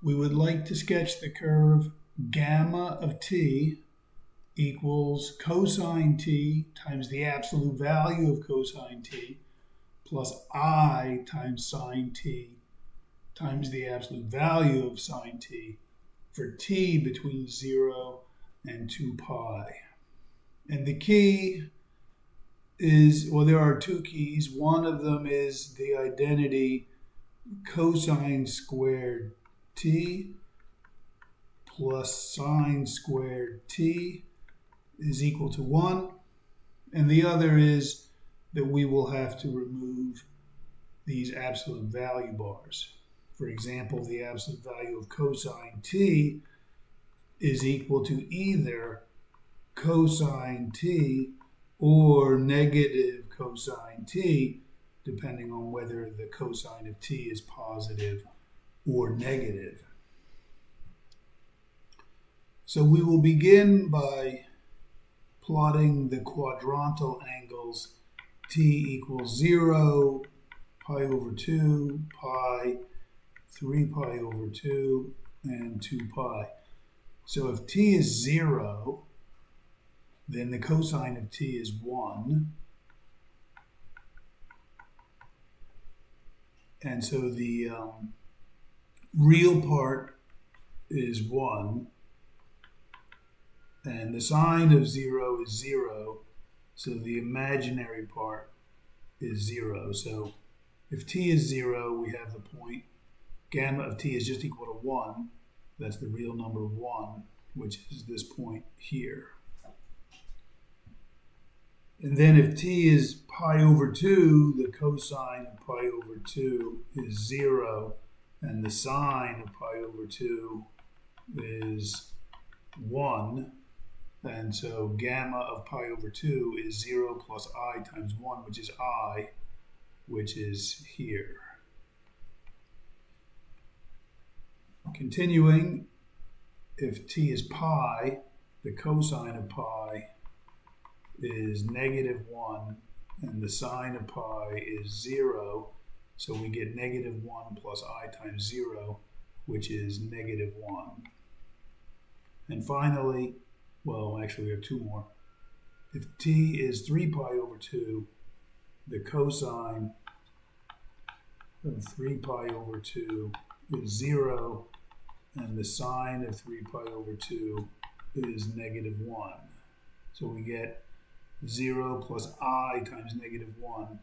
we would like to sketch the curve gamma of t equals cosine t times the absolute value of cosine t plus I times sine t times the absolute value of sine t for t between 0 and 2 pi. And the key is, well, there are two keys. One of them is the identity cosine squared t plus sine squared t is equal to 1. And the other is that we will have to remove these absolute value bars. For example, the absolute value of cosine t is equal to either cosine t or negative cosine t, depending on whether the cosine of t is positive or negative. So we will begin by plotting the quadrantal angles t equals 0, pi over 2, pi, 3 pi over 2, and 2 pi. So if t is 0, then the cosine of t is 1. And so the real part is 1. And the sine of 0 is 0. So the imaginary part is 0. So if t is 0, we have the point gamma of t is just equal to 1. That's the real number 1, which is this point here. And then if t is pi over 2, the cosine of pi over 2 is 0, and the sine of pi over 2 is 1. And so gamma of pi over 2 is 0 plus I times 1, which is I, which is here. Continuing, if t is pi, the cosine of pi is negative 1, and the sine of pi is 0, so we get negative 1 plus I times 0, which is negative 1. And finally, well, actually we have two more. If t is 3 pi over 2, the cosine of 3 pi over 2 is 0, and the sine of 3 pi over 2 is negative 1. So we get 0 plus I times negative 1,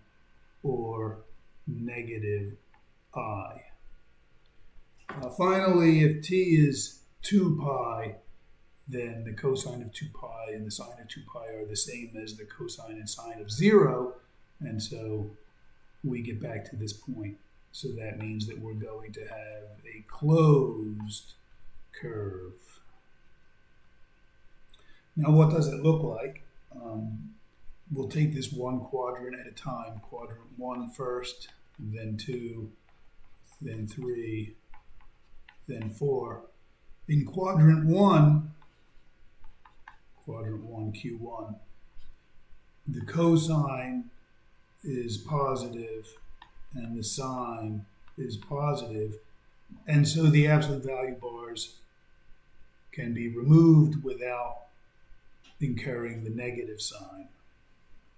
or negative I. Finally, if t is 2 pi, then the cosine of 2 pi and the sine of 2 pi are the same as the cosine and sine of 0, and so we get back to this point. So that means that we're going to have a closed curve. Now, what does it look like? We'll take this one quadrant at a time. Quadrant 1 first, then 2, then 3, then 4. In quadrant 1, Q1, the cosine is positive and the sine is positive, and so the absolute value bars can be removed without incurring the negative sign.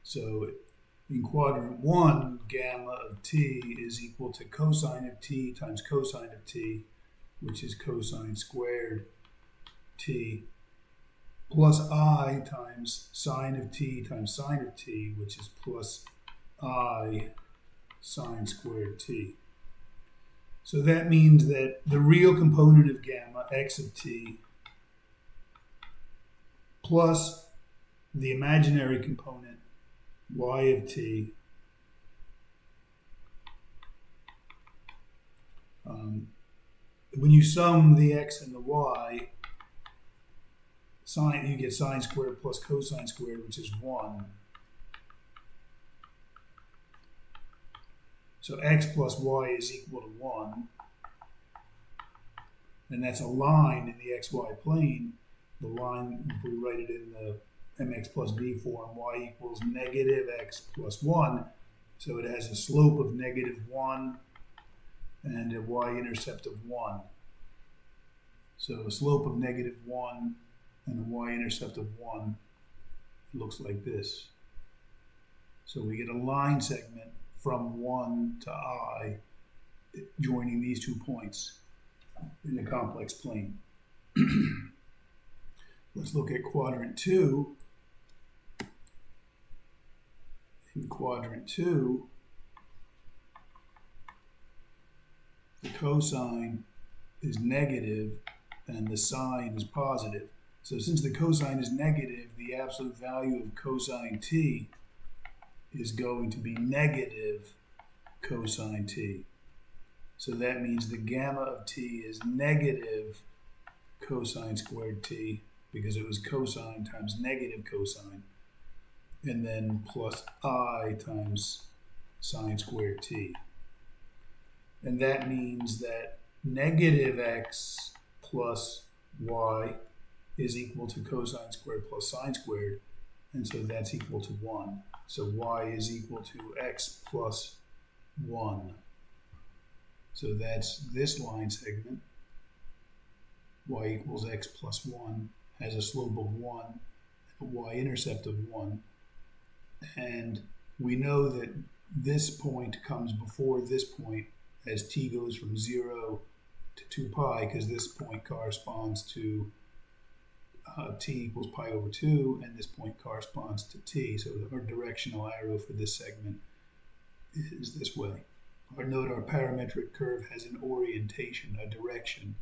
So in quadrant 1, gamma of t is equal to cosine of t times cosine of t, which is cosine squared t, plus I times sine of t times sine of t, which is plus I sine squared t. So that means that the real component of gamma, x of t, plus the imaginary component, y of t, when you sum the x and the y, you get sine squared plus cosine squared, which is 1. So x plus y is equal to 1. And that's a line in the xy plane. The line, if we write it in the mx plus b form, y equals negative x plus 1. So it has a slope of negative 1 and a y-intercept of 1. So a slope of -1 and a y-intercept of 1 looks like this. So we get a line segment from 1 to I joining these 2 points in the complex plane. Let's look at quadrant 2. In quadrant 2, the cosine is negative and the sine is positive. So since the cosine is negative, the absolute value of cosine t is going to be negative cosine t. So that means the gamma of t is negative cosine squared t, because it was cosine times negative cosine, and then plus I times sine squared t. And that means that negative x plus y is equal to cosine squared plus sine squared, and so that's equal to 1. So y is equal to x plus 1. So that's this line segment. Y equals x plus 1 has a slope of 1, a y-intercept of 1. And we know that this point comes before this point as t goes from 0 to 2 pi, because this point corresponds to t equals pi over 2, and this point corresponds to t. So our directional arrow for this segment is this way. Note our parametric curve has an orientation, a direction.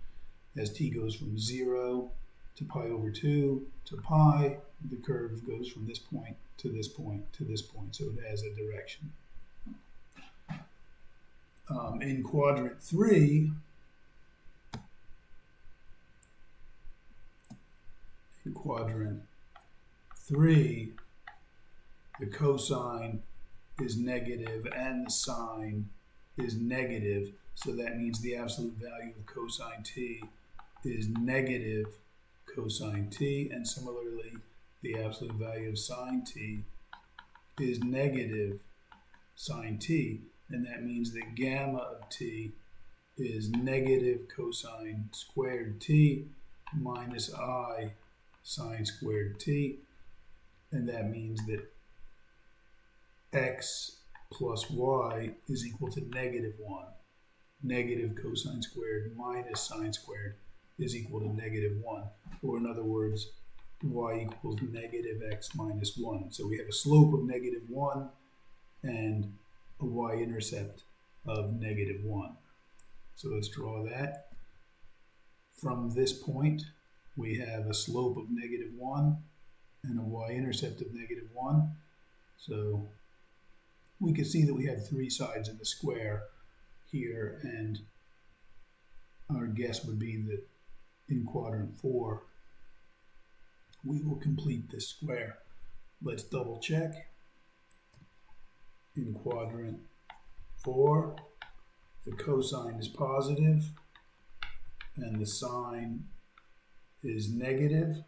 As t goes from 0 to pi over 2 to pi, the curve goes from this point to this point to this point, so it has a direction. In quadrant 3, the cosine is negative and the sine is negative, so that means the absolute value of cosine t is negative cosine t, and similarly the absolute value of sine t is negative sine t, and that means that gamma of t is negative cosine squared t minus I sine squared t, and that means that x plus y is equal to -1. Negative cosine squared minus sine squared is equal to -1. Or in other words, y equals negative x minus 1. So we have a slope of -1 and a y-intercept of -1. So let's draw that. From this point, we have a slope of -1 and a y-intercept of -1. So we can see that we have 3 sides of the square here, and our guess would be that in quadrant 4, we will complete this square. Let's double check. In quadrant 4, the cosine is positive and the sine is negative.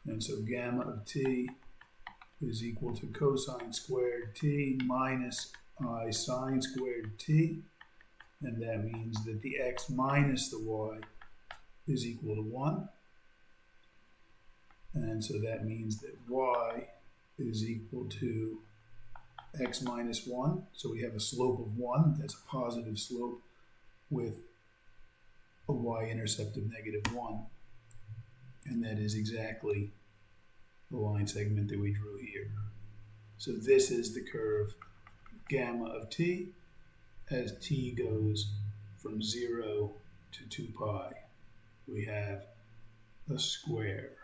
And so gamma of t is equal to cosine squared t minus I sine squared t, and that means that the x minus the y is equal to 1. And so that means that y is equal to x minus 1. So we have a slope of 1. That's a positive slope with a y-intercept of -1. And that is exactly the line segment that we drew here. So this is the curve gamma of t as t goes from 0 to 2 pi. We have a square.